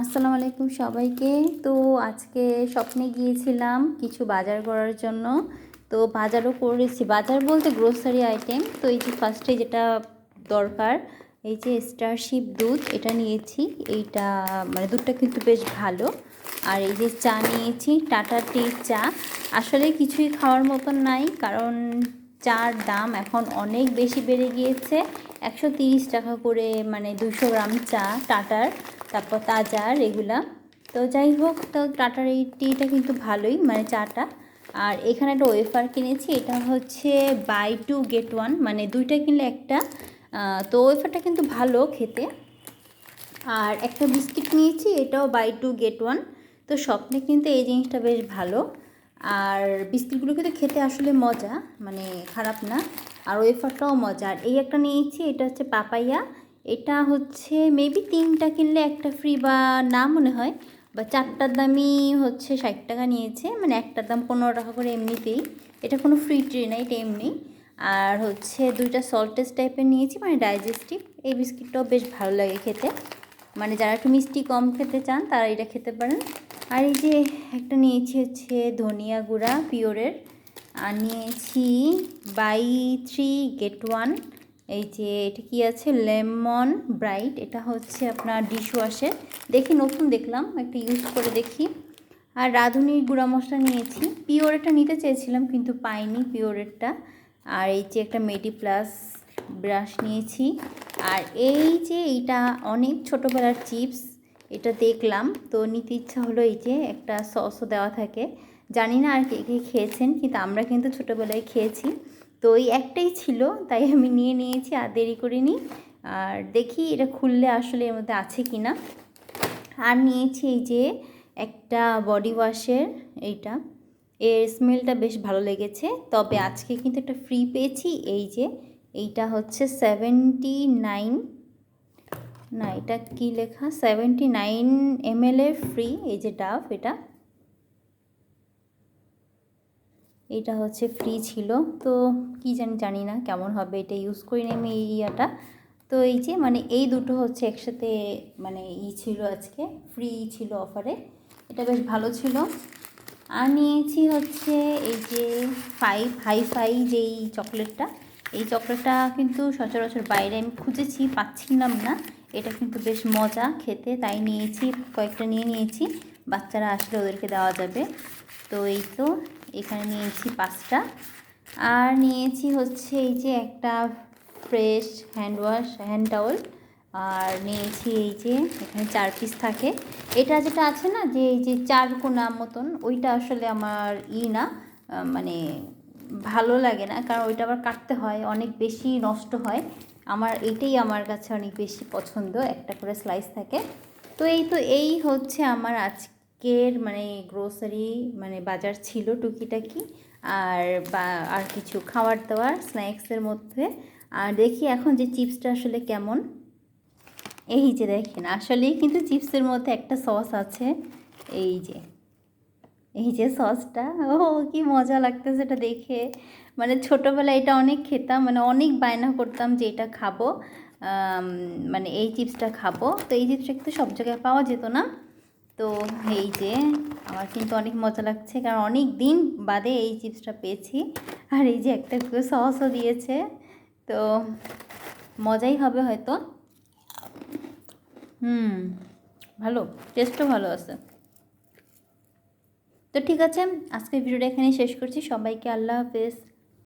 আসসালামু আলাইকুম সবাইকে। তো আজকে স্বপ্নে গিয়েছিলাম কিছু বাজার করার জন্য। তো বাজারও করেছি, বাজার বলতে গ্রোসারি আইটেম। তো এই যে ফার্স্টে যেটা দরকার, এই যে স্টারশিপ দুধ এটা নিয়েছি। এইটা মানে দুধটা কিন্তু বেশ ভালো। আর এই যে চা নিয়েছি, টাটা টি চা। আসলে কিছুই খাওয়ার মতন নাই, কারণ চার দাম এখন অনেক বেশি বেড়ে গিয়েছে। 130 টাকা করে, মানে 200 গ্রাম চা টাটার, তারপর তাজা রেগুলার। তো যাই হোক, তো টাটার এই টিটা কিন্তু ভালোই, মানে চাটা। আর এখানে একটা ওয়েফার কিনেছি, এটা হচ্ছে বাই টু গেট ওয়ান, মানে দুইটা কিনলে একটা। তো ওয়েফারটা কিন্তু ভালো খেতে। আর একটা বিস্কিট নিয়েছি, এটাও বাই টু গেট ওয়ান। তো স্বপ্নে কিন্তু এই জিনিসটা বেশ ভালো। আর বিস্কিটগুলো কিন্তু খেতে আসলে মজা, মানে খারাপ না। আর ওয়েফারটাও মজা। আর এই একটা নিয়েছি, এটা হচ্ছে পাপাইয়া। এটা হচ্ছে মেবি 3টা কিনলে একটা ফ্রি, বা না মনে হয়, বা 4টার দামই হচ্ছে 60 টাকা নিয়েছে, মানে একটার দাম 15 টাকা করে এমনিতেই। এটা কোনো ফ্রি ট্রি না, এটা এমনি। আর হচ্ছে 2টা সল্টেজ টাইপের নিয়েছি, মানে ডাইজেস্টিভ। এই বিস্কিটটাও বেশ ভালো লাগে খেতে, মানে যারা একটু মিষ্টি কম খেতে চান তারা এটা খেতে পারেন। আর এই যে একটা নিয়েছি হচ্ছে ধনিয়া গুঁড়া পিওরের। আর নিয়েছি বাই 3 গেট ওয়ান। এই যে এটা কি আছে, লেমন ব্রাইট, এটা হচ্ছে আপনার ডিশ ওয়াশের। দেখি নতুন দেখলাম, একটা ইউজ করে দেখি। আর রাঁধুনির গুঁড়া মশলা নিয়েছি, পিওরেরটা নিতে চেয়েছিলাম কিন্তু পাইনি পিওরেরটা। আর এই যে একটা মেডি প্লাস ব্রাশ নিয়েছি। আর এই যে এইটা অনেক ছোটোবেলার চিপস, এটা দেখলাম তো নিতে ইচ্ছা হলো। এই যে একটা সসও দেওয়া থাকে, জানি না আর কে কে খেয়েছেন, কিন্তু আমরা কিন্তু ছোটোবেলায় খেয়েছি। তো এই একটাই ছিল, তাই আমি নিয়ে নিয়েছি, আর দেরি করিনি। আর দেখি এটা খুললে আসলে এর মধ্যে আছে কি না। আর নিয়েছি এই যে একটা বডি ওয়াশের, এইটা এর স্মেলটা বেশ ভালো লেগেছে। তবে আজকে কিন্তু একটা ফ্রি পেয়েছি, এই যে এইটা হচ্ছে 79, না এটা কি লেখা, 79 ml এর ফ্রি। এই যে ডাভ, এটা হচ্ছে ফ্রি ছিল। তো কি জানি না কেমন হবে, এটা ইউজ করিনি আমি এই ইয়াটা। তো এই যে মানে এই দুটো হচ্ছে একসাথে, মানে ছিল আজকে ফ্রি ছিল অফারে, এটা বেশ ভালো ছিল। আর নিয়েছি হচ্ছে এই যে হাই ফাই যেই চকলেটটা, এই চকলেটটা কিন্তু সচরাচর বাইরে আমি খুঁজেছি, পাচ্ছিলাম না। এটা কিন্তু বেশ মজা খেতে, তাই নিয়েছি, কয়েকটা নিয়ে নিয়েছি। বাচ্চারা আসলে ওদেরকে দেওয়া যাবে। তো এই তো এখানে নিয়েছি 5টা। আর নিয়েছি হচ্ছে এই যে একটা ফ্রেশ হ্যান্ড টাওয়েল। আর নিয়েছি এই যে এখানে 4 পিস থাকে। এটা যেটা আছে না, যে এই যে 4 কোনা মতন, ওইটা আসলে আমার না, মানে ভালো লাগে না, কারণ ওইটা আবার কাটতে হয়, অনেক বেশি নষ্ট হয়। আমার এইটাই আমার কাছে অনেক বেশি পছন্দ, একটা করে স্লাইস থাকে। তো এই হচ্ছে আমার আজকের মানে গ্রোসারি, মানে বাজার ছিল টুকিটাকি। আর আর কিছু খাবার দাবার স্ন্যাক্সের মধ্যে। আর দেখি এখন যে চিপসটা আসলে কেমন। এই যে দেখেন, আসলেই কিন্তু চিপসের মধ্যে একটা সস আছে। এই যে এই যে সসটা, ও কি মজা লাগতেছে এটা দেখে। মানে ছোটোবেলায় এটা অনেক খেতাম, মানে অনেক বায়না করতাম যে এটা খাবো, মানে এই চিপসটা খাবো। তো এই চিপসটা কিন্তু সব জায়গায় পাওয়া যেত না। তো এই যে আমার কিন্তু অনেক মজা লাগছে, কারণ অনেক দিন বাদে এই চিপসটা পেয়েছি। আর এই যে একটা সসও দিয়েছে, তো মজাই হবে হয়তো। ভালো, টেস্টও ভালো আছে। তো ঠিক আছে, আজকের ভিডিওটা এখানেই শেষ করছি। সবাইকে আল্লাহ হাফেজ।